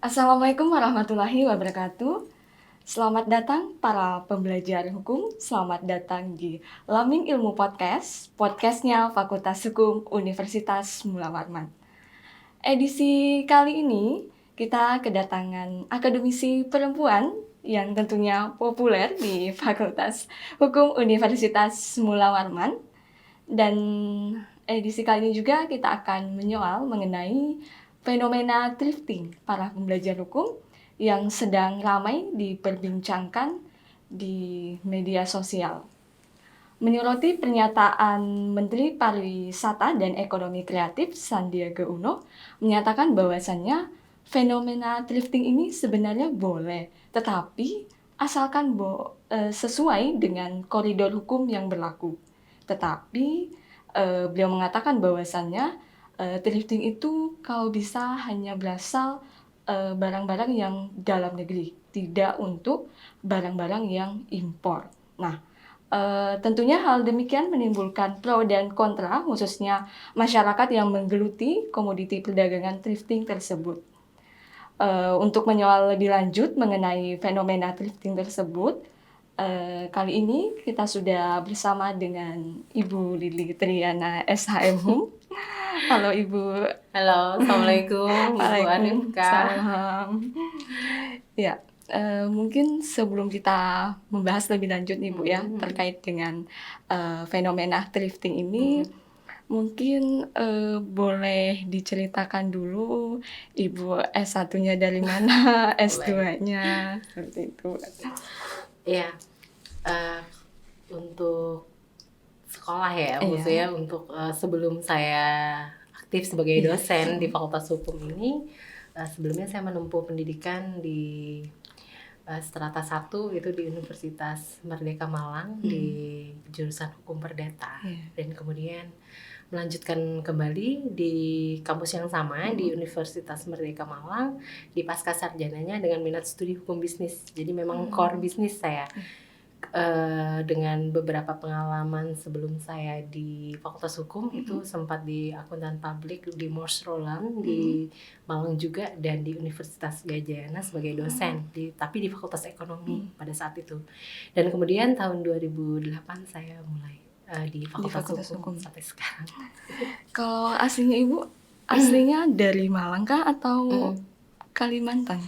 Assalamualaikum warahmatullahi wabarakatuh. Selamat datang para pembelajar hukum. Selamat datang di Laming Ilmu Podcast, podcastnya Fakultas Hukum Universitas Mula Warman. Edisi kali ini kita kedatangan akademisi perempuan yang tentunya populer di Fakultas Hukum Universitas Mula Warman. Dan edisi kali ini juga kita akan menyoal mengenai fenomena thrifting para pembelajar hukum yang sedang ramai diperbincangkan di media sosial. Menyoroti pernyataan Menteri Pariwisata dan Ekonomi Kreatif Sandiaga Uno menyatakan bahwasannya fenomena thrifting ini sebenarnya boleh, tetapi asalkan sesuai dengan koridor hukum yang berlaku. Tetapi beliau mengatakan bahwasannya thrifting itu kalau bisa hanya berasal barang-barang yang dalam negeri, tidak untuk barang-barang yang impor. Nah, tentunya hal demikian menimbulkan pro dan kontra, khususnya masyarakat yang menggeluti komoditi perdagangan thrifting tersebut. Untuk menyoal lebih lanjut mengenai fenomena thrifting tersebut, kali ini kita sudah bersama dengan Ibu Lili Triana SHM. Halo Ibu. Halo, Assalamualaikum Ibu Anifka. Waalaikumsalam. Ya, mungkin sebelum kita membahas lebih lanjut nih Bu ya, terkait dengan fenomena thrifting ini, mungkin boleh diceritakan dulu Ibu S1-nya dari mana, S2-nya, seperti itu. Iya, untuk sekolah ya, Iya. maksudnya untuk sebelum saya aktif sebagai dosen di Fakultas Hukum ini, sebelumnya saya menempuh pendidikan di strata 1 itu di Universitas Merdeka Malang di jurusan Hukum Perdata. Dan kemudian melanjutkan kembali di kampus yang sama di Universitas Merdeka Malang di pasca sarjananya dengan minat studi hukum bisnis. Jadi memang core bisnis saya. Dengan beberapa pengalaman sebelum saya di Fakultas Hukum itu sempat di akuntan publik di Morse Roland di Malang juga, dan di Universitas Gadjah Yana sebagai dosen tapi di Fakultas Ekonomi pada saat itu. Dan kemudian tahun 2008 saya mulai di Fakultas Hukum sampai sekarang. Kalau aslinya Ibu, aslinya dari Malang kah atau Kalimantan?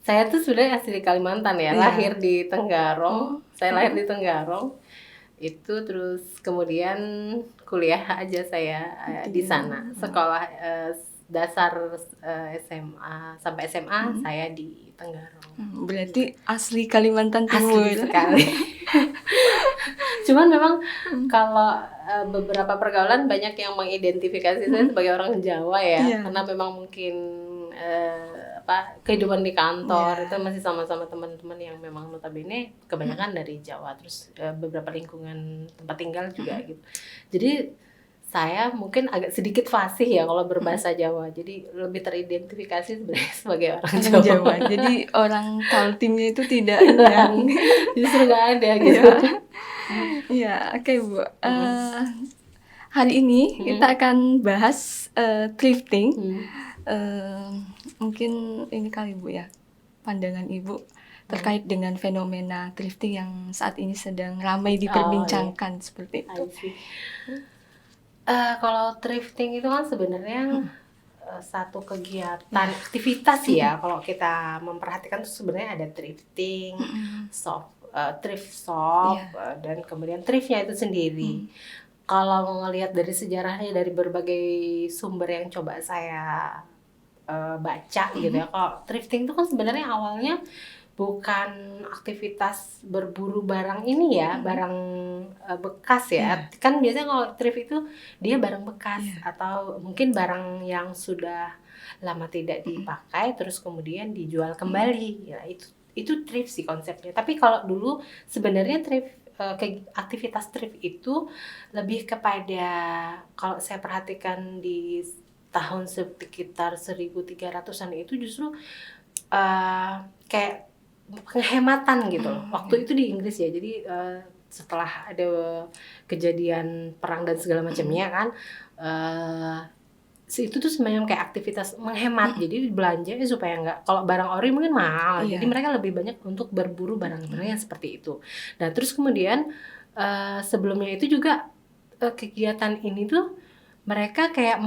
Saya tuh sebenarnya asli Kalimantan ya, lahir di Tenggarong. Saya lahir di Tenggarong. Itu terus kemudian kuliah aja saya di sana. Sekolah dasar SMA sampai SMA saya di Tenggarong. Berarti asli Kalimantan Timur. Asli sekali. Cuman memang kalau beberapa pergaulan banyak yang mengidentifikasi saya sebagai orang Jawa ya, karena memang mungkin kehidupan di kantor itu masih sama-sama teman-teman yang memang notabene kebanyakan dari Jawa, terus beberapa lingkungan tempat tinggal juga gitu. Jadi saya mungkin agak sedikit fasih ya kalau berbahasa Jawa, jadi lebih teridentifikasi sebenarnya sebagai orang Jawa. Jadi orang Kaltimnya itu tidak yang justru nggak ada gitu. Iya, oke Bu. Hari ini kita akan bahas thrifting. Mungkin ini kali Bu ya, pandangan Ibu terkait dengan fenomena thrifting yang saat ini sedang ramai diperbincangkan seperti itu. Kalau thrifting itu kan sebenarnya satu kegiatan aktivitas ya. Kalau kita memperhatikan tuh sebenarnya ada thrifting, thrift shop, dan kemudian thriftnya itu sendiri. Kalau ngelihat dari sejarahnya, dari berbagai sumber yang coba saya baca gitu ya, kalau thrifting itu kan sebenarnya awalnya bukan aktivitas berburu barang ini ya, barang bekas ya. Kan biasanya kalau thrift itu dia barang bekas atau mungkin barang yang sudah lama tidak dipakai terus kemudian dijual kembali. Ya itu thrift sih konsepnya. Tapi kalau dulu sebenarnya thrift aktivitas thrift itu lebih kepada, kalau saya perhatikan di tahun sekitar 1300-an itu justru kayak penghematan gitu loh. Waktu itu di Inggris ya, jadi setelah ada kejadian perang dan segala macamnya kan, itu tuh semacam kayak aktivitas menghemat. Jadi belanja supaya nggak, kalau barang ori mungkin mahal. Iya. Jadi mereka lebih banyak untuk berburu barang-barang yang seperti itu. Nah, terus kemudian sebelumnya itu juga kegiatan ini tuh mereka kayak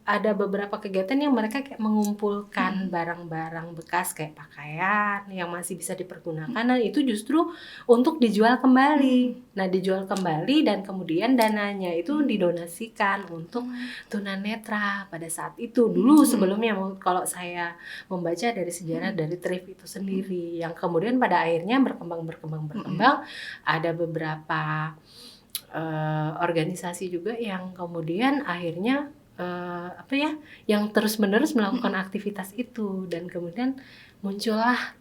ada beberapa kegiatan yang mereka kayak mengumpulkan barang-barang bekas kayak pakaian yang masih bisa dipergunakan. Nah, itu justru untuk dijual kembali. Nah, dijual kembali dan kemudian dananya itu didonasikan untuk tunanetra pada saat itu. Dulu sebelumnya kalau saya membaca dari sejarah dari thrift itu sendiri, yang kemudian pada akhirnya berkembang ada beberapa organisasi juga yang kemudian akhirnya yang terus-menerus melakukan aktivitas itu, dan kemudian muncullah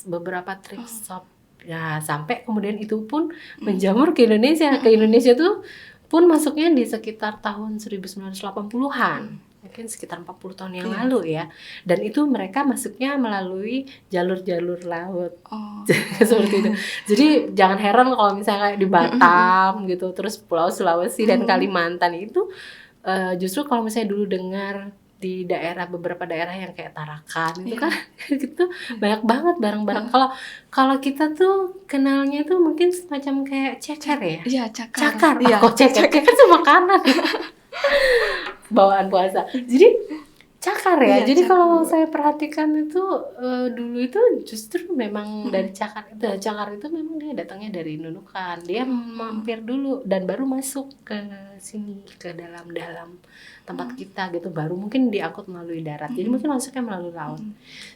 beberapa thrift shop. Ya, sampai kemudian itu pun menjamur ke Indonesia. Ke Indonesia tuh pun masuknya di sekitar tahun 1980-an. Mungkin sekitar 40 tahun yang lalu ya. Dan itu mereka masuknya melalui jalur-jalur laut. Seperti itu. Jadi jangan heran kalau misalnya kayak di Batam gitu, terus Pulau Sulawesi dan Kalimantan itu justru kalau misalnya dulu dengar di beberapa daerah yang kayak Tarakan itu kan gitu banyak banget barang-barang. Kalau kita tuh kenalnya tuh mungkin semacam kayak ceker ya. Iya, cakar. Kok ceker kan makanan. Bawaan puasa. Jadi cakar ya. Jadi kalau saya perhatikan itu dulu itu justru memang dari cakar itu. Cakar itu memang dia datangnya dari Nunukan. Dia mampir dulu dan baru masuk ke sini, ke dalam tempat kita gitu. Baru mungkin diangkut melalui darat. Jadi mungkin masuknya melalui laut.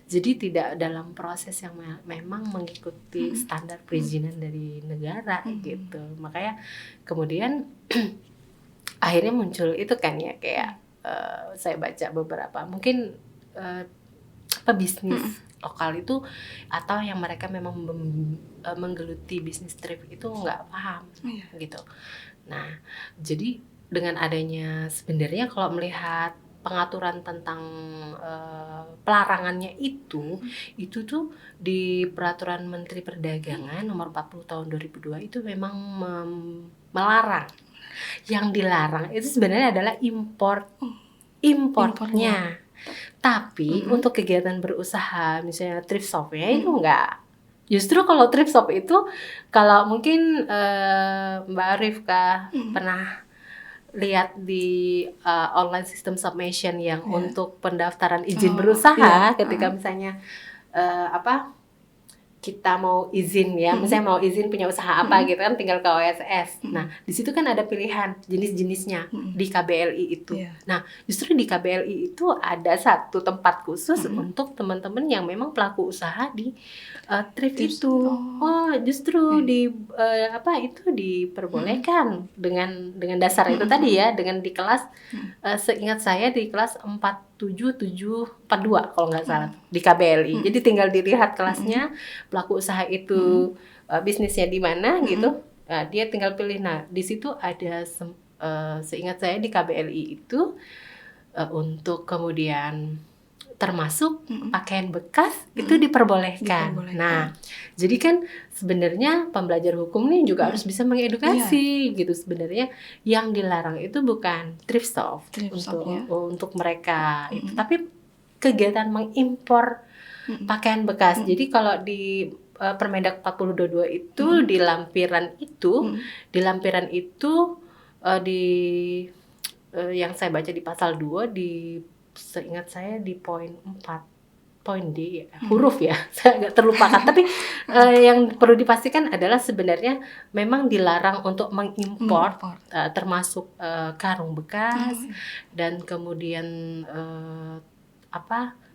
Jadi tidak dalam proses yang memang mengikuti standar perizinan dari negara gitu. Makanya kemudian akhirnya muncul itu kan ya, kayak saya baca beberapa mungkin bisnis lokal itu, atau yang mereka memang menggeluti bisnis thrift itu nggak paham gitu. Nah, jadi dengan adanya sebenarnya kalau melihat pengaturan tentang pelarangannya itu tuh di Peraturan Menteri Perdagangan nomor 40 tahun 2002 itu memang melarang. Yang dilarang itu sebenarnya adalah importnya. Tapi untuk kegiatan berusaha misalnya thrift shopnya itu enggak. Justru kalau thrift shop itu, kalau mungkin Mbak Rifka pernah lihat di online system submission yang untuk pendaftaran izin berusaha, ketika misalnya kita mau izin ya, misalnya mau izin punya usaha apa gitu kan, tinggal ke OSS. Nah, di situ kan ada pilihan jenis-jenisnya di KBLI itu. Nah, justru di KBLI itu ada satu tempat khusus untuk teman-teman yang memang pelaku usaha di thrift itu. Justru itu diperbolehkan dengan dasar itu tadi ya, dengan di kelas seingat saya di kelas 4772 kalau nggak salah di KBLI. Jadi tinggal dilihat kelasnya, pelaku usaha itu bisnisnya di mana gitu. Dia tinggal pilih. Nah, di situ ada seingat saya di KBLI itu untuk kemudian termasuk pakaian bekas itu diperbolehkan. Nah, jadi kan sebenarnya pembelajar hukum nih juga harus bisa mengedukasi gitu. Sebenarnya yang dilarang itu bukan thrift shop untuk mereka itu, tapi kegiatan mengimpor pakaian bekas. Jadi kalau di Permendak 4022 itu di lampiran itu yang saya baca di pasal 2 seingat saya di poin 4 poin D huruf ya, saya agak terlupakan. Tapi yang perlu dipastikan adalah sebenarnya memang dilarang untuk mengimpor termasuk karung bekas dan kemudian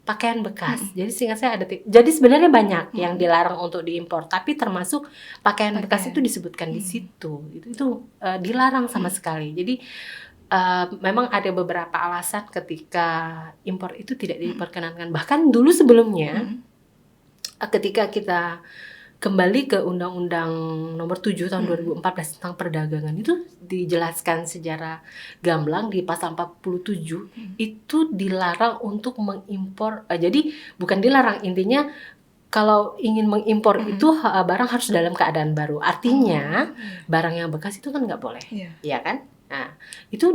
pakaian bekas. Jadi seingat saya jadi sebenarnya banyak yang dilarang untuk diimpor, tapi termasuk pakaian bekas itu disebutkan di situ. Itu dilarang sama sekali. Jadi memang ada beberapa alasan ketika impor itu tidak diperkenankan. Bahkan dulu sebelumnya ketika kita kembali ke Undang-Undang Nomor 7 tahun 2014 tentang perdagangan, itu dijelaskan secara gamblang di pasal 47 itu dilarang untuk mengimpor. Jadi bukan dilarang, intinya kalau ingin mengimpor itu barang harus dalam keadaan baru. Artinya barang yang bekas itu kan nggak boleh, ya kan? Nah, itu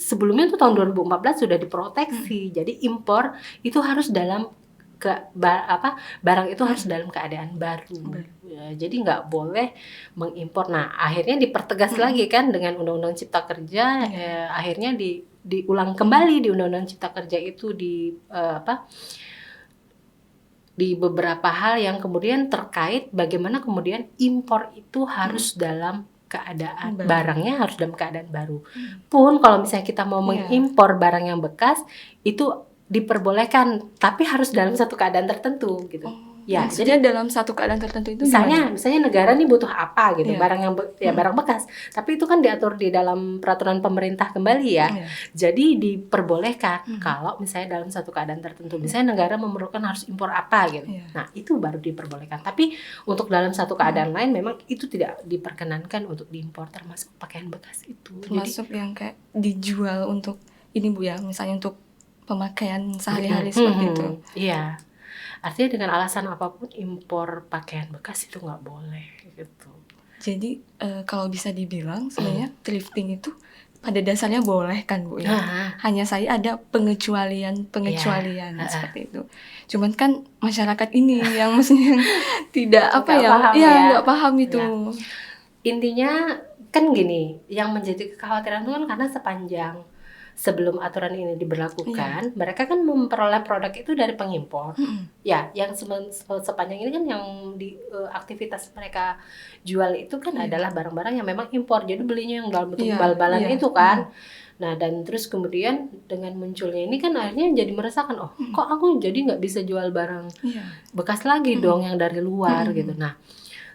sebelumnya tuh tahun 2014 sudah diproteksi. Jadi impor itu harus dalam barang itu harus dalam keadaan baru. Ya, jadi nggak boleh mengimpor. Nah, akhirnya dipertegas lagi kan dengan Undang-Undang Cipta Kerja. Akhirnya diulang kembali di Undang-Undang Cipta Kerja itu di beberapa hal yang kemudian terkait bagaimana kemudian impor itu harus dalam keadaan barangnya harus dalam keadaan baru. Pun kalau misalnya kita mau mengimpor barang yang bekas itu diperbolehkan, tapi harus dalam satu keadaan tertentu gitu. Ya, jadi dalam satu keadaan tertentu itu misalnya negara nih butuh apa gitu, barang yang barang bekas, tapi itu kan diatur di dalam peraturan pemerintah kembali ya. Jadi diperbolehkan kalau misalnya dalam satu keadaan tertentu, misalnya negara memerlukan harus impor apa gitu. Nah, itu baru diperbolehkan. Tapi untuk dalam satu keadaan lain memang itu tidak diperkenankan untuk diimpor, termasuk pakaian bekas itu. Termasuk yang kayak dijual untuk ini Bu ya, misalnya untuk pemakaian sehari-hari seperti itu. Iya. Artinya dengan alasan apapun impor pakaian bekas itu nggak boleh gitu. Jadi kalau bisa dibilang sebenarnya thrifting itu pada dasarnya boleh kan Bu ya. Hanya saya ada pengecualian seperti itu. Cuman kan masyarakat ini yang maksudnya tidak nggak paham itu. Intinya kan gini, yang menjadi kekhawatiran itu kan karena sepanjang sebelum aturan ini diberlakukan, mereka kan memperoleh produk itu dari pengimpor. Ya, yang sepanjang ini kan yang di aktivitas mereka jual itu kan adalah barang-barang yang memang impor. Jadi belinya yang dalam bentuk bal-balan itu kan. Nah, dan terus kemudian dengan munculnya ini kan akhirnya jadi merasakan, kok aku jadi nggak bisa jual barang bekas lagi dong yang dari luar gitu. Nah,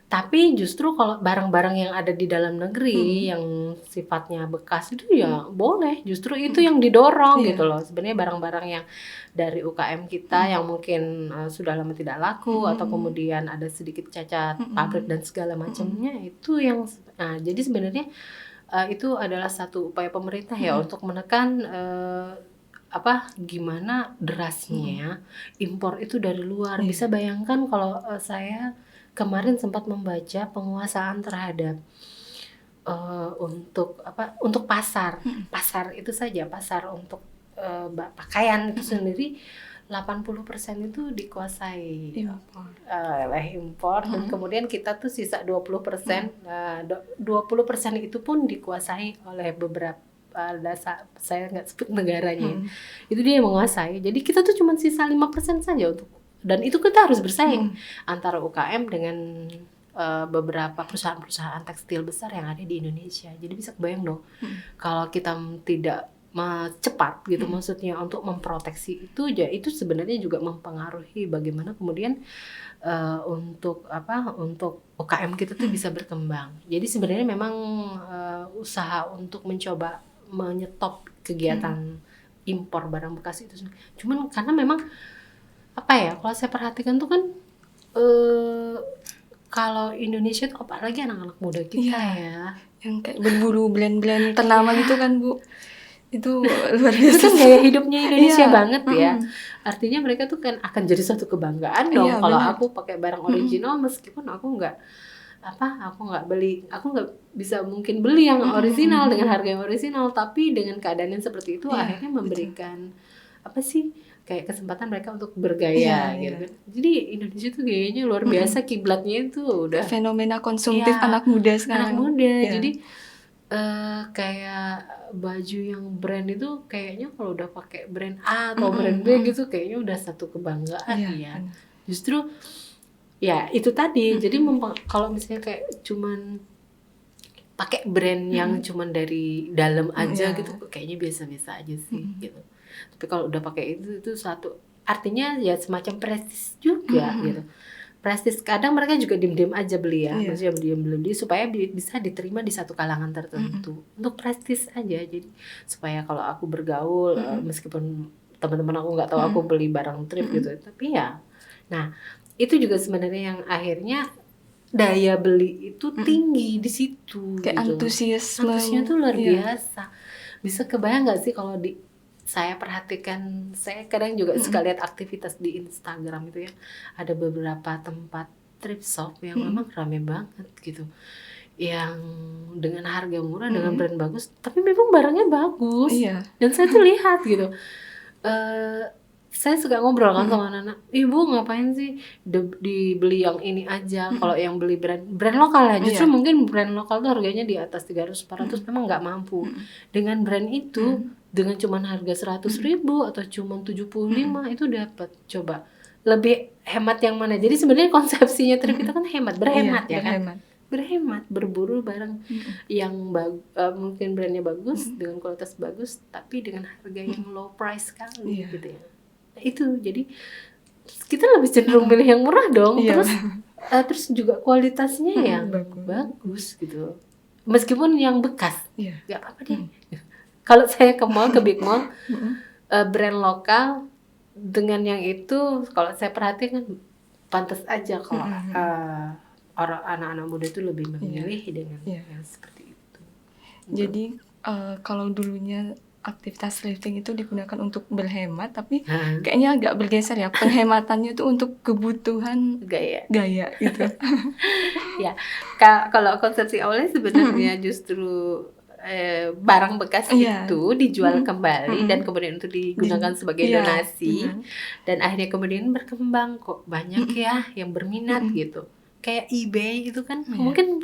tapi justru kalau barang-barang yang ada di dalam negeri yang sifatnya bekas itu ya boleh, justru itu yang didorong gitu loh. Sebenarnya barang-barang yang dari UKM kita yang mungkin sudah lama tidak laku atau kemudian ada sedikit cacat pabrik dan segala macamnya itu yang jadi sebenarnya itu adalah satu upaya pemerintah ya untuk menekan gimana derasnya impor itu dari luar. Bisa bayangkan kalau saya kemarin sempat membaca penguasaan terhadap untuk pasar itu saja, pasar untuk pakaian itu sendiri 80% itu dikuasai oleh impor dan kemudian kita tuh sisa 20%, 20% itu pun dikuasai oleh beberapa saya nggak sebut negaranya, itu dia yang menguasai. Jadi kita tuh cuma sisa 5% saja dan itu kita harus bersaing antara UKM dengan beberapa perusahaan-perusahaan tekstil besar yang ada di Indonesia. Jadi bisa kebayang dong kalau kita tidak cepat gitu maksudnya untuk memproteksi itu sebenarnya juga mempengaruhi bagaimana kemudian untuk UKM kita tuh bisa berkembang. Jadi sebenarnya memang usaha untuk mencoba menyetop kegiatan impor barang bekas itu cuman karena memang kalau saya perhatikan tuh kan kalau Indonesia tuh apalagi anak-anak muda kita ya yang kayak berburu blend-blend ternama gitu kan Bu, itu luar biasa. Itu kan gaya hidupnya Indonesia banget ya. Artinya mereka tuh kan akan jadi suatu kebanggaan dong kalau aku pakai barang original meskipun aku nggak bisa mungkin beli yang original dengan harga yang original, tapi dengan keadaan yang seperti itu akhirnya memberikan kayak kesempatan mereka untuk bergaya gitu kan. Jadi Indonesia tuh gayanya luar biasa, kiblatnya itu udah fenomena konsumtif anak muda sekarang. Anak muda. Jadi kayak baju yang brand itu kayaknya kalau udah pakai brand A atau brand B gitu kayaknya udah satu kebanggaan ya. Justru ya itu tadi. Jadi kalau misalnya kayak cuman pakai brand yang cuman dari dalam aja gitu kayaknya biasa-biasa aja sih gitu. Tapi kalau udah pakai itu satu artinya ya semacam prestis juga gitu. Prestis kadang mereka juga diem-diem aja beli ya, maksudnya beli supaya bisa diterima di satu kalangan tertentu. Untuk prestis aja, jadi supaya kalau aku bergaul meskipun teman-teman aku nggak tahu aku beli barang thrift gitu, tapi ya, nah itu juga sebenarnya yang akhirnya daya beli itu tinggi di situ. Kayak gitu. Antusiasnya tuh luar biasa. Bisa kebayang nggak sih kalau saya perhatikan, saya kadang juga suka lihat aktivitas di Instagram itu ya, ada beberapa tempat thrift shop yang memang rame banget gitu. yang dengan harga murah dengan brand bagus, tapi memang barangnya bagus. Iya. Dan saya tuh lihat gitu. Saya suka ngobrol kan sama anak-anak, ibu ngapain sih dibeli yang ini aja, kalau yang beli brand lokal ya, justru mungkin brand lokal tuh harganya di atas 300-400 memang nggak mampu. Dengan brand itu, dengan cuman harga 100.000 atau cuman 75 itu dapat. Coba lebih hemat yang mana? Jadi sebenarnya konsepsinya thrift itu kan hemat, berhemat ya kan? Berhemat, berburu barang yang mungkin brandnya bagus, dengan kualitas bagus, tapi dengan harga yang low price sekali gitu ya. Nah, itu jadi kita lebih cenderung pilih yang murah dong. Terus juga kualitasnya yang bagus gitu, meskipun yang bekas nggak apa-apa deh. Kalau saya ke mall, ke big mall, brand lokal dengan yang itu, kalau saya perhatikan pantas aja kalau orang anak-anak muda itu lebih memilih dengan yang seperti itu. Jadi kalau dulunya aktivitas thrifting itu digunakan untuk berhemat, tapi kayaknya agak bergeser ya, penghematannya itu untuk kebutuhan gaya gitu. Ya, kalau konsepsi awalnya sebenarnya justru barang bekas itu dijual kembali dan kemudian itu digunakan sebagai donasi, dan akhirnya kemudian berkembang kok banyak ya yang berminat gitu. Kayak eBay itu kan mungkin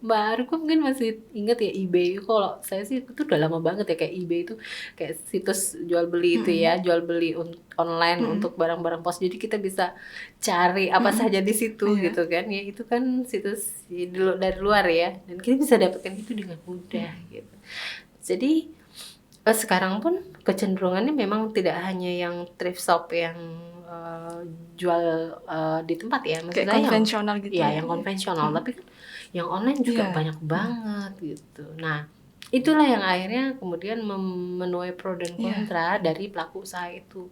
baru kok mungkin masih inget ya eBay. Kalau saya sih itu udah lama banget ya, kayak eBay itu kayak situs jual beli itu ya, jual beli online untuk barang-barang pos. Jadi kita bisa cari apa saja di situ gitu kan. Ya itu kan situs dari luar ya, dan kita bisa dapatkan itu dengan mudah gitu. Jadi sekarang pun kecenderungannya memang tidak hanya yang thrift shop yang jual di tempat ya, maksudnya kayak konvensional gitu ya, yang konvensional, tapi kan yang online juga banyak banget gitu. Nah, itulah yang akhirnya kemudian menuai pro dan kontra dari pelaku usaha itu.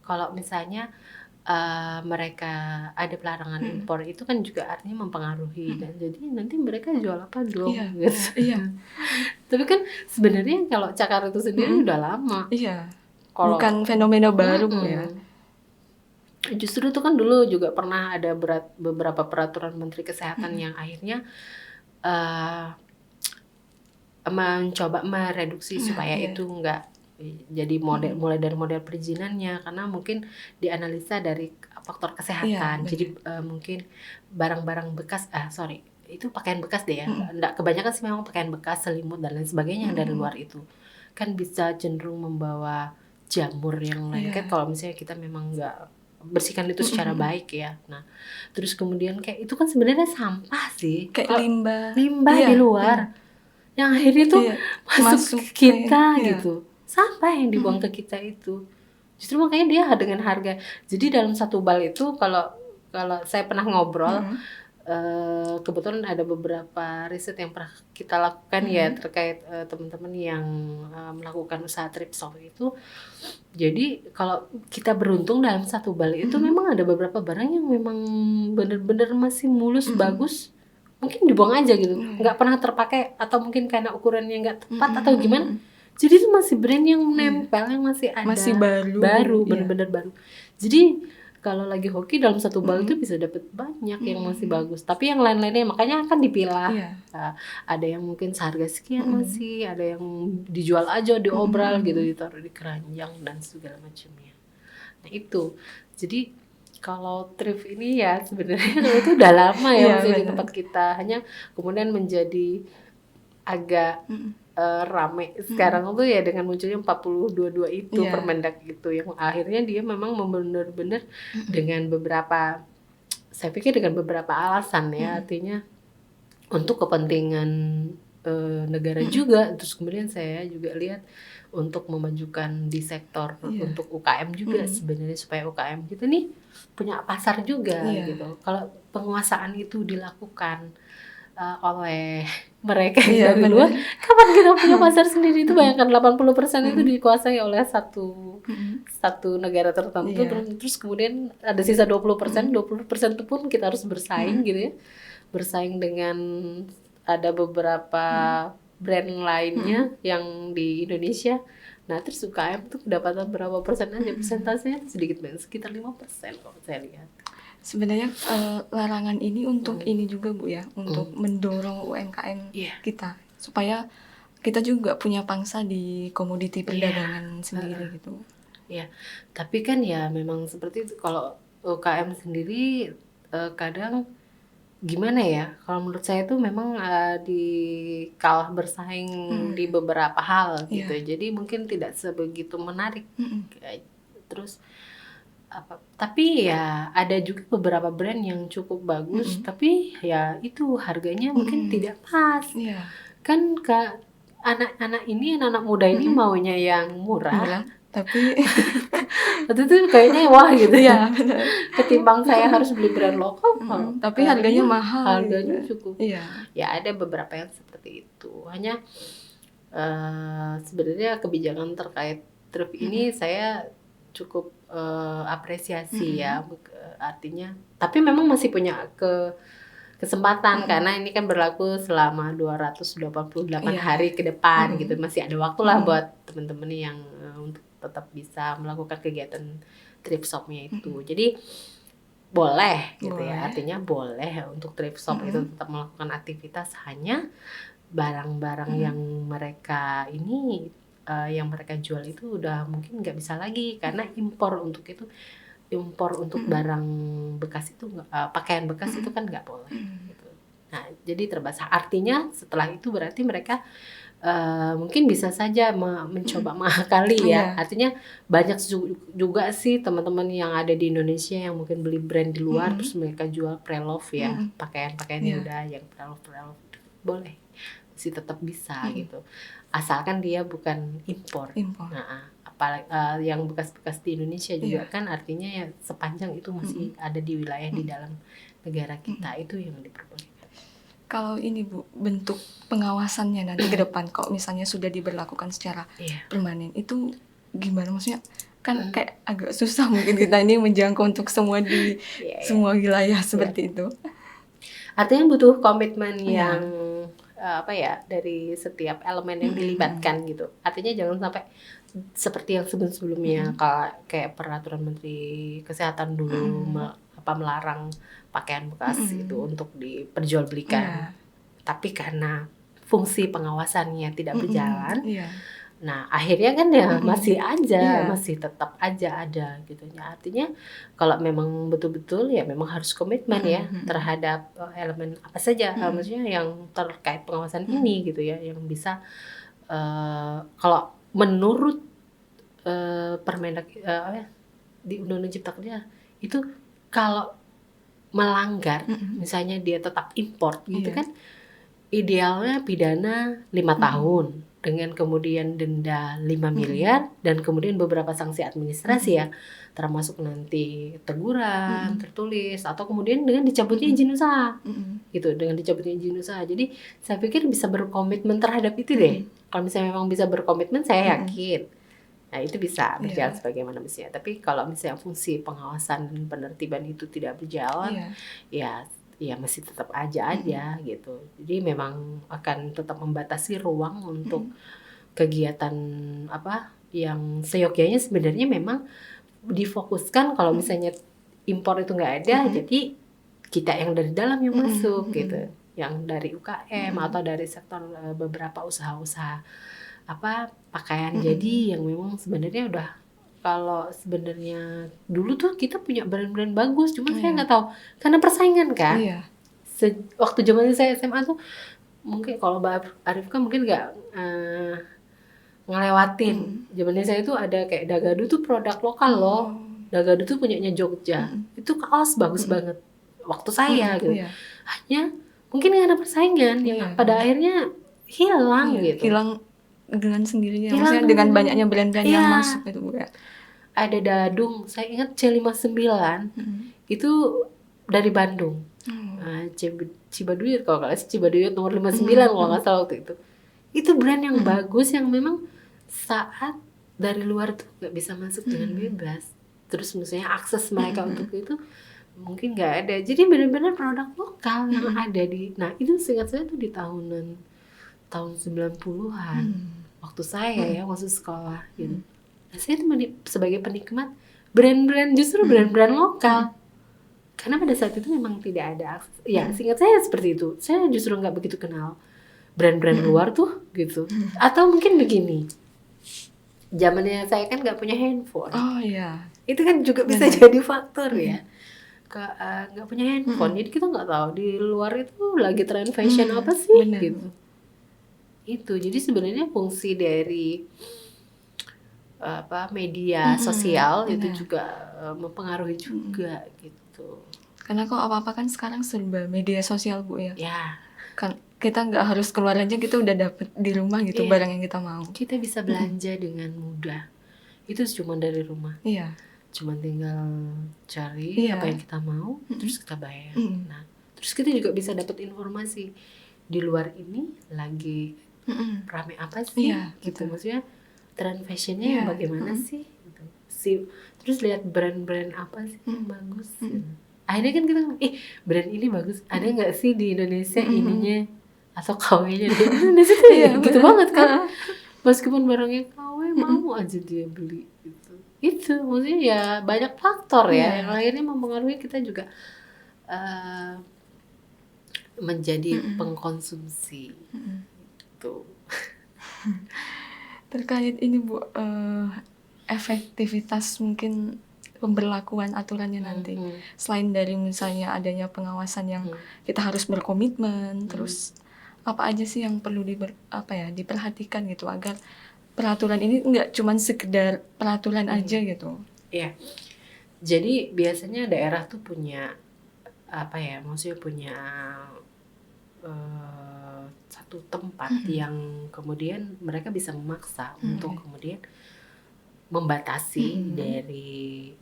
Kalau misalnya mereka ada pelarangan impor, itu kan juga artinya mempengaruhi, dan jadi nanti mereka jual apa dong gitu. Tapi kan sebenarnya kalau cakar itu sendiri udah lama. Bukan fenomena baru ya. Justru itu kan dulu juga pernah ada beberapa peraturan Menteri Kesehatan yang akhirnya mencoba mereduksi supaya itu enggak jadi mulai dari model perizinannya, karena mungkin dianalisa dari faktor kesehatan. Jadi mungkin barang-barang bekas, itu pakaian bekas deh ya. Enggak, kebanyakan sih memang pakaian bekas, selimut dan lain sebagainya yang dari luar itu kan bisa cenderung membawa jamur yang lain kan kalau misalnya kita memang enggak bersihkan itu secara baik ya. Nah, terus kemudian kayak itu kan sebenarnya sampah sih, kayak limbah di luar yang akhirnya tuh masuk ke kita gitu. Sampah yang dibuang ke kita itu. Justru makanya dia dengan harga. Jadi dalam satu bal itu kalau saya pernah ngobrol, kebetulan ada beberapa riset yang pernah kita lakukan ya terkait teman-teman yang melakukan usaha thrift shop itu. Jadi kalau kita beruntung dalam satu bal itu memang ada beberapa barang yang memang benar-benar masih mulus bagus, mungkin dibuang aja gitu, nggak pernah terpakai, atau mungkin karena ukurannya nggak tepat atau gimana. Jadi itu masih brand yang nempel, yang masih ada, masih baru benar-benar baru. Jadi kalau lagi hoki dalam satu bal itu bisa dapat banyak yang masih bagus, tapi yang lain-lainnya makanya akan dipilah. Ada yang mungkin seharga sekian masih, ada yang dijual aja, diobral gitu, ditaruh di keranjang dan segala macamnya. Nah itu, jadi kalau thrift ini ya sebenarnya itu udah lama ya masih di tempat kita, hanya kemudian menjadi agak rame sekarang tuh ya dengan munculnya 4022 itu Permendak itu, yang akhirnya dia memang benar-benar dengan beberapa, saya pikir dengan beberapa alasan ya, artinya untuk kepentingan negara juga, terus kemudian saya juga lihat untuk memajukan di sektor untuk UKM juga sebenarnya, supaya UKM kita nih punya pasar juga gitu. Kalau penguasaan itu dilakukan oleh mereka yang dari luar, kapan kita punya pasar sendiri? Itu bayangkan 80% itu dikuasai oleh satu negara tertentu, terus kemudian ada sisa 20%, 20% itu pun kita harus bersaing gitu ya, bersaing dengan ada beberapa brand lainnya yang di Indonesia. Nah terus UKM tuh kedapatan berapa persen aja, persentasenya sedikit banget, sekitar 5% kalau saya lihat. Sebenarnya larangan ini untuk ini juga Bu ya, untuk mendorong UMKM kita supaya kita juga punya pangsa di komoditi perdagangan sendiri gitu. Ya, tapi kan ya memang seperti itu. Kalau UKM sendiri kadang gimana ya? Kalau menurut saya itu memang di kalah bersaing di beberapa hal gitu. Jadi mungkin tidak sebegitu menarik. Terus tapi ya ada juga beberapa brand yang cukup bagus, tapi ya itu harganya mungkin tidak pas. Kan anak-anak muda ini maunya yang murah. Tapi itu tuh kayaknya wah gitu ya. Ketimbang saya harus beli brand lokal, tapi harganya mahal. Harganya cukup. Ya ada beberapa yang seperti itu. Hanya sebenarnya kebijakan terkait thrift ini saya cukup apresiasi ya, artinya. Tapi memang masih punya kesempatan karena ini kan berlaku selama 288 hari ke depan gitu. Masih ada waktu lah buat teman-teman yang untuk tetap bisa melakukan kegiatan thrift shop-nya itu. Jadi boleh gitu ya. Artinya boleh untuk thrift shop itu tetap melakukan aktivitas, hanya barang-barang yang mereka ini yang mereka jual itu udah mungkin nggak bisa lagi karena impor untuk barang bekas itu pakaian bekas itu kan nggak boleh gitu. Nah jadi terbatas, artinya setelah itu berarti mereka mungkin bisa saja mencoba mengakali ya. Artinya banyak juga sih teman-teman yang ada di Indonesia yang mungkin beli brand di luar terus mereka jual pre-love ya, pakaian-pakaian udah yang pre-love boleh sih, tetap bisa gitu, asalkan dia bukan impor. Nah, yang bekas-bekas di Indonesia juga kan artinya ya sepanjang itu masih ada di wilayah di dalam negara kita, itu yang diperbolehkan. Kalau ini Bu, bentuk pengawasannya nanti ke depan kalau misalnya sudah diberlakukan secara permanen itu gimana, maksudnya kan kayak agak susah mungkin kita ini menjangkau untuk semua di semua wilayah seperti itu. Artinya butuh komitmen yang dari setiap elemen yang dilibatkan gitu. Artinya jangan sampai seperti yang sebelum-sebelumnya kayak peraturan Menteri Kesehatan dulu melarang pakaian bekas itu untuk diperjualbelikan. Tapi karena fungsi pengawasannya tidak berjalan, nah akhirnya kan ya masih tetap aja ada gitu ya. Artinya kalau memang betul-betul ya memang harus komitmen ya terhadap elemen apa saja maksudnya yang terkait pengawasan ini gitu ya, yang bisa kalau menurut Permendag di Undang-Undang Cipta Kerja itu kalau melanggar misalnya dia tetap import gitu kan, idealnya pidana 5 tahun dengan kemudian denda 5 miliar dan kemudian beberapa sanksi administrasi ya, termasuk nanti teguran tertulis atau kemudian dengan dicabutnya izin usaha gitu, dengan dicabutnya izin usaha. Jadi saya pikir bisa berkomitmen terhadap itu deh. Kalau misalnya memang bisa berkomitmen, saya yakin nah itu bisa berjalan sebagaimana mestinya. Tapi kalau misalnya fungsi pengawasan dan penertiban itu tidak berjalan, ya masih tetap aja gitu. Jadi memang akan tetap membatasi ruang untuk kegiatan yang seyogyanya sebenarnya memang difokuskan kalau misalnya impor itu nggak ada, jadi kita yang dari dalam yang masuk gitu, yang dari UKM atau dari sektor beberapa usaha-usaha pakaian jadi yang memang sebenarnya udah, kalau sebenarnya dulu tuh kita punya brand-brand bagus, cuma saya nggak tahu karena persaingan kan. Waktu zaman saya SMA tuh mungkin kalau Mbak Arifka mungkin nggak ngelewatin. Zamannya saya tuh ada kayak Dagadu tuh produk lokal loh. Dagadu tuh punyanya Jogja. Itu kaos bagus banget waktu saya gitu. Hanya mungkin karena persaingan yang pada akhirnya hilang gitu. Hilang dengan sendirinya, maksudnya dengan banyaknya brand-brand yang masuk gitu Bu ya. Ada Dadung, saya ingat C59 itu dari Bandung. Cibaduyut kalau nggak salah, Cibaduyut nomor 59 kalau nggak salah waktu itu. Itu brand yang bagus yang memang saat dari luar tuh nggak bisa masuk dengan bebas. Terus misalnya akses mereka untuk itu mungkin nggak ada. Jadi benar-benar produk lokal yang ada di. Nah itu seingat saya tuh di tahun 90-an waktu saya masuk sekolah gitu. Nah, saya tuh sebagai penikmat brand-brand, justru brand-brand lokal. Karena pada saat itu memang tidak ada akses. Ya, seingat saya seperti itu. Saya justru nggak begitu kenal brand-brand luar tuh gitu. Atau mungkin begini, zamannya saya kan nggak punya handphone. Oh iya. Itu kan juga bisa jadi faktor ya. Nggak punya handphone, jadi kita nggak tahu di luar itu lagi tren fashion apa sih gitu. Itu jadi sebenarnya fungsi dari media sosial itu juga mempengaruhi juga gitu. Karena kok apa-apa kan sekarang serba media sosial Bu ya. Ya. Kan kita nggak harus keluar aja, kita udah dapet di rumah gitu barang yang kita mau. Kita bisa belanja dengan mudah. Itu cuma dari rumah. Iya. Cuma tinggal cari apa yang kita mau, terus kita bayar. Nah, terus kita juga bisa dapat informasi di luar ini lagi rame apa sih, gitu. Maksudnya tren fashionnya bagaimana sih? Gitu. Terus lihat brand-brand apa sih yang bagus? Akhirnya kan kita, brand ini bagus. Ada nggak sih di Indonesia ininya atau KW-nya di Indonesia tuh gitu banget kan? Meskipun barangnya KW mau aja dia beli gitu. Itu maksudnya ya banyak faktor ya yang akhirnya mempengaruhi kita juga menjadi pengkonsumsi gitu. Terkait ini Bu, efektivitas mungkin pemberlakuan aturannya nanti, selain dari misalnya adanya pengawasan yang kita harus berkomitmen, terus apa aja sih yang perlu diperhatikan gitu agar peraturan ini nggak cuma sekedar peraturan aja gitu. Iya. Jadi biasanya daerah tuh punya maksudnya punya satu tempat yang kemudian mereka bisa memaksa untuk kemudian membatasi dari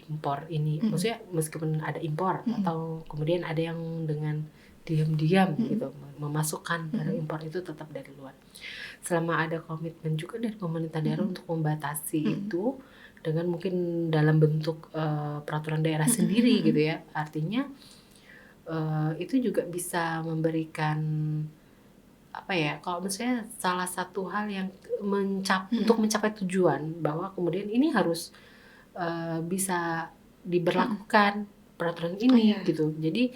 impor ini. Maksudnya meskipun ada impor atau kemudian ada yang dengan diam-diam gitu memasukkan barang impor itu tetap dari luar. Selama ada komitmen juga dari pemerintah daerah untuk membatasi itu dengan mungkin dalam bentuk peraturan daerah sendiri gitu ya. Artinya itu juga bisa memberikan kalau misalnya salah satu hal yang untuk mencapai tujuan bahwa kemudian ini harus bisa diberlakukan peraturan ini gitu. Jadi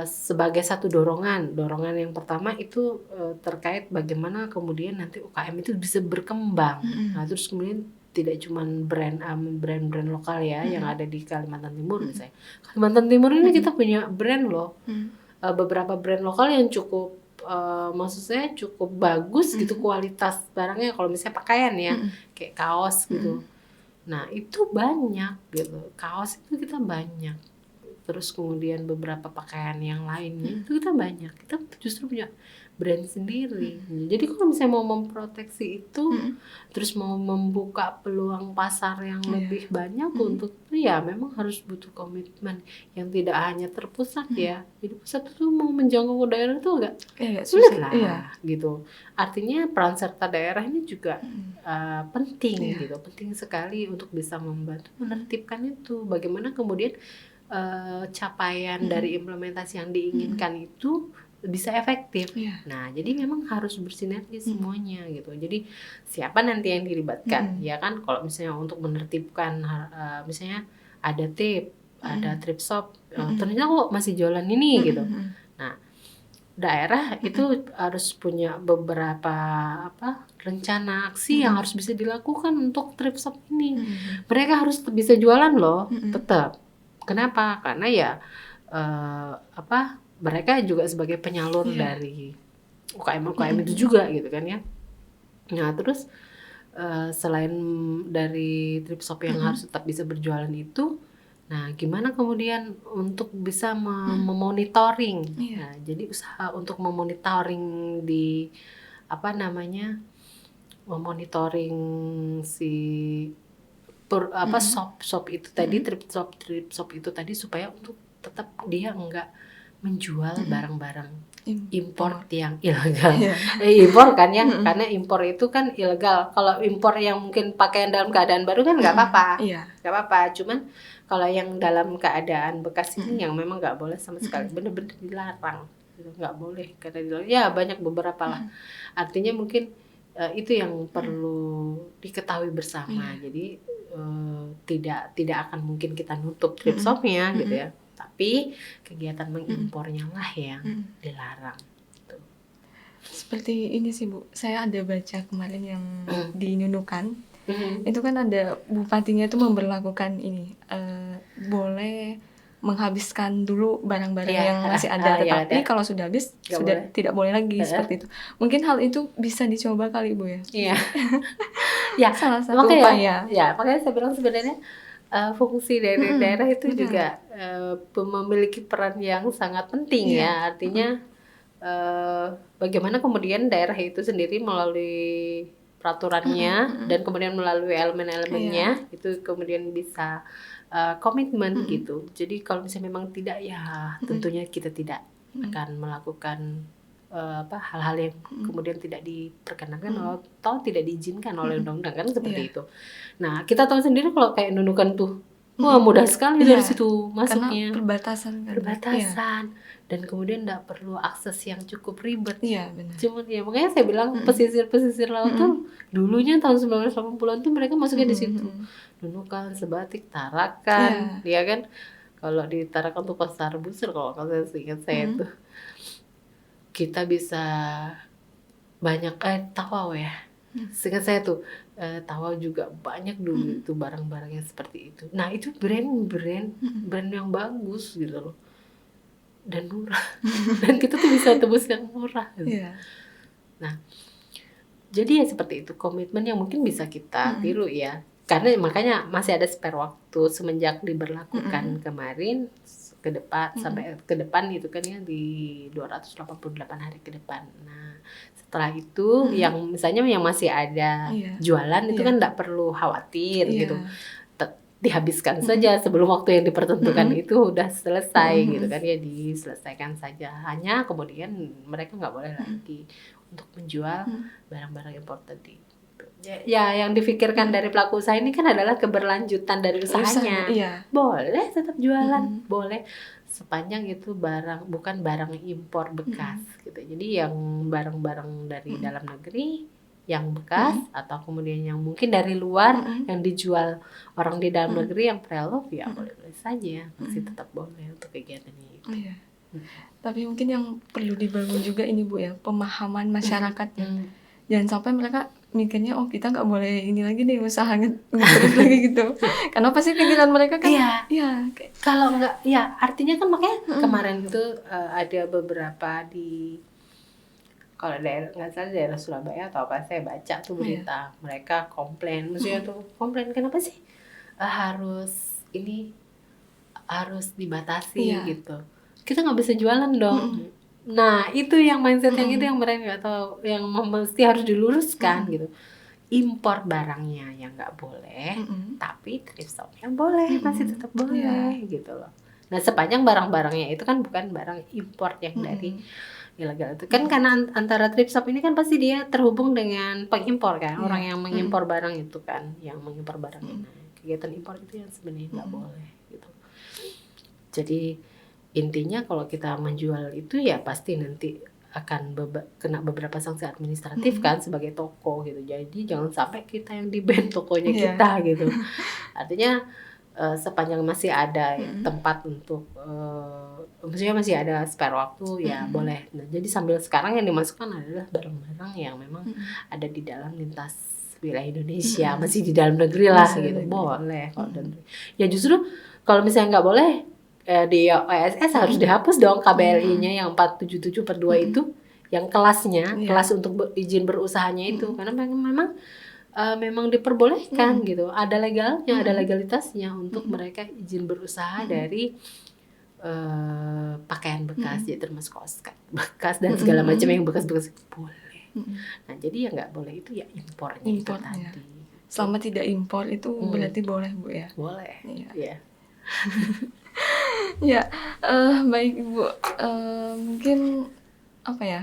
sebagai satu dorongan yang pertama itu terkait bagaimana kemudian nanti UKM itu bisa berkembang. Nah, terus kemudian tidak cuma brand lokal ya yang ada di Kalimantan Timur misalnya. Kalimantan Timur ini kita punya brand loh. Beberapa brand lokal yang cukup maksud saya cukup bagus gitu kualitas barangnya, kalau misalnya pakaian ya kayak kaos gitu. Nah, itu banyak gitu. Kaos itu kita banyak. Terus kemudian beberapa pakaian yang lainnya itu kita banyak. Kita justru punya brand sendiri. Jadi kalau misalnya mau memproteksi itu, terus mau membuka peluang pasar yang lebih banyak untuk ya memang harus butuh komitmen yang tidak hanya terpusat ya. Jadi pusat itu mau menjangkau daerah itu agak sulit lah gitu. Artinya peran serta daerah ini juga penting gitu, penting sekali untuk bisa membantu menertibkan itu. Bagaimana kemudian capaian dari implementasi yang diinginkan itu bisa efektif. Nah, jadi memang harus bersinergi semuanya gitu. Jadi siapa nanti yang dilibatkan? Ya kan, kalau misalnya untuk menertibkan misalnya ada trip shop, ternyata kok masih jualan ini gitu. Nah, daerah itu harus punya beberapa rencana aksi yang harus bisa dilakukan untuk trip shop ini. Mereka harus bisa jualan loh, tetap. Kenapa? Karena ya mereka juga sebagai penyalur dari UKM itu juga gitu kan ya. Nah, terus selain dari trip shop yang harus tetap bisa berjualan itu, nah gimana kemudian untuk bisa memonitoring. Nah, jadi usaha untuk memonitoring di memonitoring si shop itu tadi, trip shop itu tadi, supaya untuk tetap dia enggak menjual barang-barang impor yang ilegal. Impor kan ya, karena impor itu kan ilegal. Kalau impor yang mungkin pakaian dalam keadaan baru kan nggak apa-apa, nggak apa-apa. Cuman kalau yang dalam keadaan bekas ini yang memang nggak boleh sama sekali, bener-bener dilarang, nggak boleh karena ya banyak beberapa lah. Artinya mungkin Itu yang perlu diketahui bersama. Jadi tidak akan mungkin kita nutup thrift shopnya gitu ya, tapi kegiatan mengimpornya lah yang dilarang. Seperti ini sih Bu, saya ada baca kemarin yang di Nunukan, itu kan ada bupatinya itu memberlakukan ini, boleh menghabiskan dulu barang-barang yang masih ada, tetapi kalau sudah habis tidak boleh lagi, seperti itu. Mungkin hal itu bisa dicoba kali Bu ya? Iya. Ya, salah satu upaya. Ya, makanya saya bilang sebenarnya fungsi dari daerah itu juga memiliki peran yang sangat penting ya. Artinya bagaimana kemudian daerah itu sendiri melalui peraturannya dan kemudian melalui elemen-elemennya itu kemudian bisa komitmen gitu. Jadi kalau misalnya memang tidak, ya tentunya kita tidak akan melakukan hal-hal yang kemudian tidak diperkenankan atau tidak diizinkan oleh undang-undang, kan seperti itu. Nah, kita tahu sendiri kalau kayak Nunukan tuh, wah mudah sekali dari situ masuknya. Karena perbatasan. Dan kemudian tidak perlu akses yang cukup ribet. Iya, benar. Cuman ya makanya saya bilang pesisir laut tuh dulunya tahun 1980-an tuh mereka masuknya di situ. Nunukan, Sebatik, Tarakan, ya kan. Kalau di Tarakan tuh Pasar Busur kalau saya ingat saya tuh. Kita bisa banyak Tawau ya. Seingat saya tuh Tawau juga banyak dulu itu barang-barang yang seperti itu. Nah, itu brand yang bagus gitu loh. Dan murah. Dan kita tuh bisa tebus yang murah gitu. Nah, jadi ya seperti itu komitmen yang mungkin bisa kita tiru ya. Karena makanya masih ada spare waktu semenjak diberlakukan kemarin ke depan sampai ke depan itu kan ya, di 288 hari ke depan. Nah, setelah itu yang misalnya yang masih ada jualan itu kan enggak perlu khawatir gitu. Dihabiskan saja sebelum waktu yang dipertentukan itu udah selesai gitu kan ya, diselesaikan saja. Hanya kemudian mereka nggak boleh lagi untuk menjual barang-barang impor tadi. Ya, yang difikirkan dari pelaku usaha ini kan adalah keberlanjutan dari usahanya. Boleh tetap jualan, boleh sepanjang itu bukan barang impor bekas gitu. Jadi yang barang-barang dari dalam negeri yang bekas atau kemudian yang mungkin dari luar yang dijual orang di dalam negeri yang pre-love ya boleh-boleh saja, masih tetap boleh untuk kegiatan itu. Tapi mungkin yang perlu dibangun juga ini Bu ya, pemahaman masyarakatnya. Jangan sampai mereka mikirnya kita nggak boleh ini lagi nih usaha terus lagi gitu. Karena pasti pikiran mereka kan kalau nggak ya artinya kan makanya kemarin itu ada beberapa di kalau nggak salah daerah Surabaya atau apa, saya baca tuh berita mereka komplain, maksudnya tuh komplain kenapa sih harus dibatasi gitu, kita nggak bisa jualan dong. Nah itu yang mindset yang itu yang mereka nggak tahu, yang mesti harus diluruskan gitu. Impor barangnya yang nggak boleh, tapi thrift shopnya boleh, masih tetap boleh gitu loh. Nah sepanjang barang-barangnya itu kan bukan barang impor yang dari ilegal itu kan, karena antara thrift shop ini kan pasti dia terhubung dengan pengimpor kan, orang yang mengimpor barang itu kan, yang mengimpor barang ini. Kegiatan impor itu yang sebenarnya nggak boleh gitu. Jadi intinya kalau kita menjual itu ya pasti nanti akan kena beberapa sanksi administratif kan sebagai toko gitu. Jadi jangan sampai kita yang di-ban tokonya kita gitu. Artinya sepanjang masih ada tempat untuk maksudnya masih ada spare waktu ya boleh. Nah, jadi sambil sekarang yang dimasukkan adalah barang-barang yang memang ada di dalam lintas wilayah Indonesia, masih di dalam negeri lah gitu. Boleh kalau ya justru kalau misalnya nggak boleh di OSS harus dihapus dong KBLI-nya yang 477 per 2 itu, yang kelasnya, kelas untuk izin berusahanya itu, karena memang diperbolehkan gitu, ada legalnya, ada legalitasnya untuk mereka izin berusaha dari pakaian bekas, jadi termasuk kaos bekas dan segala macam yang bekas-bekas boleh. Nah jadi ya nggak boleh itu ya impornya itu tadi. Selama tidak impor itu berarti boleh Bu ya? Boleh. Iya. Ya, baik Ibu, mungkin apa ya,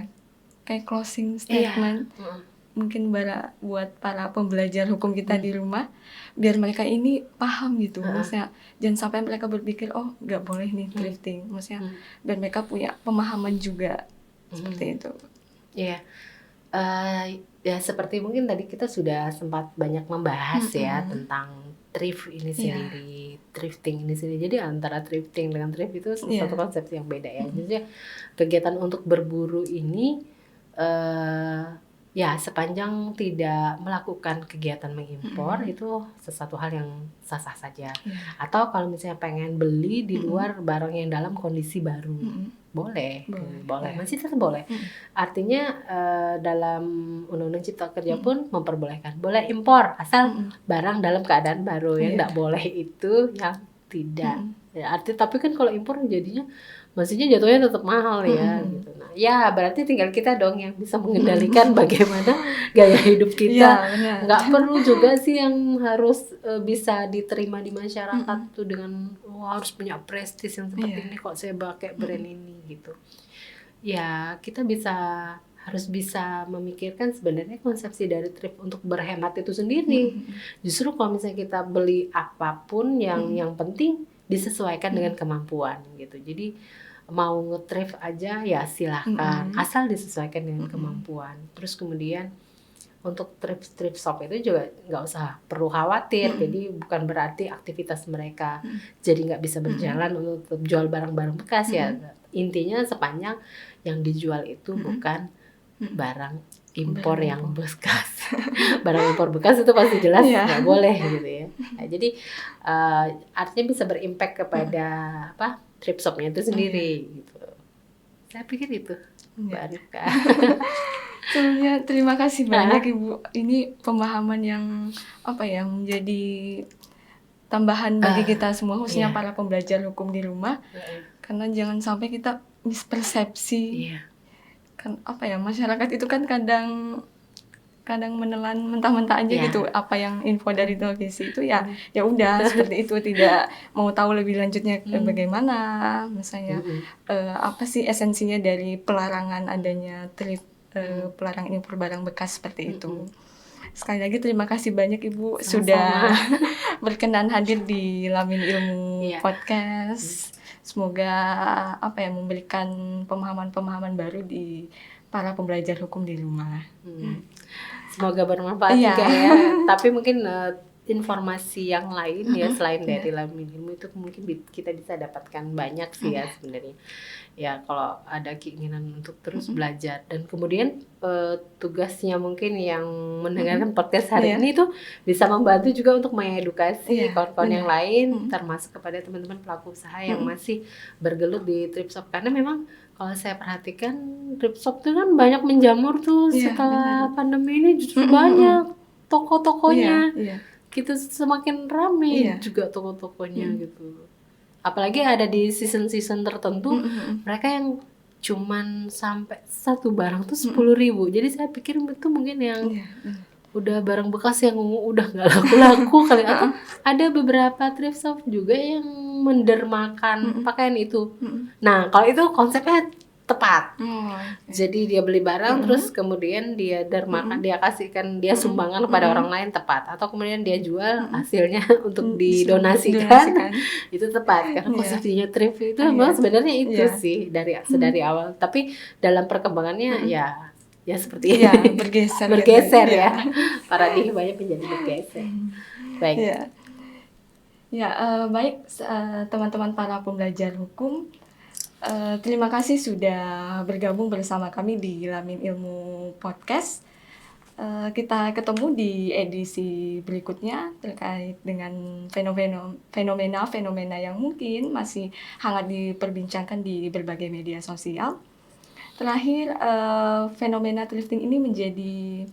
kayak closing statement mungkin buat para pembelajar hukum kita di rumah, biar mereka ini paham gitu, maksudnya jangan sampai mereka berpikir nggak boleh nih thrifting, maksudnya biar mereka punya pemahaman juga seperti itu. Iya. Ya seperti mungkin tadi kita sudah sempat banyak membahas ya tentang thrift ini sendiri, thrifting ini sendiri. Jadi antara thrifting dengan thrift itu satu konsep yang beda ya. Jadi kegiatan untuk berburu ini ya sepanjang tidak melakukan kegiatan mengimpor itu sesuatu hal yang sah-sah saja. Atau kalau misalnya pengen beli di luar barang yang dalam kondisi baru, boleh, masih tetap boleh. Artinya dalam Undang-Undang Cipta Kerja pun memperbolehkan, boleh impor asal barang dalam keadaan baru. Yang nggak boleh itu yang tidak. Ya, tapi kan kalau impor jadinya maksudnya jatuhnya tetap mahal ya gitu. Nah, ya berarti tinggal kita dong yang bisa mengendalikan bagaimana gaya hidup kita. Nggak perlu juga sih yang harus bisa diterima di masyarakat tuh dengan harus punya prestis yang seperti ini kok saya pakai brand ini gitu. Ya kita harus bisa memikirkan sebenarnya konsepsi dari thrift untuk berhemat itu sendiri. Justru kalau misalnya kita beli apapun yang penting disesuaikan dengan kemampuan gitu. Jadi mau nge-thrift aja ya silahkan, asal disesuaikan dengan kemampuan. Terus kemudian untuk thrift shop itu juga nggak usah perlu khawatir. Jadi bukan berarti aktivitas mereka jadi nggak bisa berjalan untuk jual barang-barang bekas ya. Intinya sepanjang yang dijual itu bukan barang impor yang bekas. Barang impor bekas itu pasti jelas nggak boleh gitu ya. Nah, jadi artinya bisa berimpact kepada thrift shopnya itu sendiri gitu. Saya pikir itu Mbak Arifka. Sebelumnya terima kasih banyak Ibu. Ini pemahaman yang menjadi tambahan bagi kita semua, khususnya para pembelajar hukum di rumah. Karena jangan sampai kita mispersepsi. Kan masyarakat itu kan kadang menelan mentah-mentah aja gitu apa yang info dari televisi itu ya udah seperti itu, tidak mau tahu lebih lanjutnya bagaimana misalnya apa sih esensinya dari pelarangan adanya pelarangan impor barang bekas seperti itu. Sekali lagi terima kasih banyak Ibu sudah berkenan hadir di Lamin Ilmu Podcast. Semoga memberikan pemahaman-pemahaman baru di para pembelajar hukum di rumah. Semoga bermanfaat juga ya. Tapi mungkin informasi yang lain ya selain dari Lamin Ilmu itu mungkin kita bisa dapatkan banyak sih ya sebenarnya. Ya kalau ada keinginan untuk terus belajar dan kemudian tugasnya mungkin yang mendengarkan podcast hari ini tuh bisa membantu juga untuk mengedukasi kawan-kawan yang lain termasuk kepada teman-teman pelaku usaha yang masih bergelut di thrift shop, karena memang kalau saya perhatikan thrift shop tuh kan banyak menjamur tuh setelah pandemi ini, justru banyak toko-tokonya gitu, semakin ramai juga toko-tokonya gitu. Apalagi ada di season-season tertentu mereka yang cuman sampai satu barang tuh 10.000. Jadi saya pikir itu mungkin yang udah barang bekas yang udah nggak laku-laku kali, atau ada beberapa thrift shop juga yang mendermakan pakaian itu. Nah kalau itu konsepnya tepat. Jadi dia beli barang terus kemudian dia dermakan, dia kasihkan, dia sumbangkan kepada orang lain, tepat. Atau kemudian dia jual hasilnya untuk didonasikan. Itu tepat karena konsepsinya thrift itu memang sebenarnya itu sih dari awal. Tapi dalam perkembangannya ya seperti ini bergeser ya. Paradigmanya menjadi bergeser. Baik. Baik teman-teman para pembelajar hukum. Terima kasih sudah bergabung bersama kami di Lamin Ilmu Podcast. Kita ketemu di edisi berikutnya terkait dengan fenomena yang mungkin masih hangat diperbincangkan di berbagai media sosial. Terakhir, fenomena thrifting ini menjadi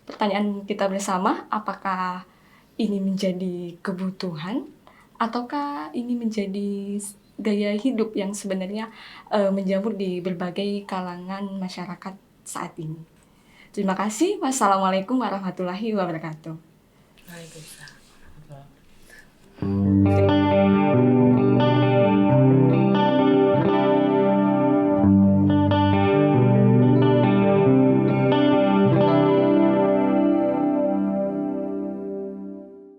pertanyaan kita bersama, apakah ini menjadi kebutuhan ataukah ini menjadi gaya hidup yang sebenarnya menjamur di berbagai kalangan masyarakat saat ini. Terima kasih. Wassalamualaikum warahmatullahi wabarakatuh. Waalaikumsalam.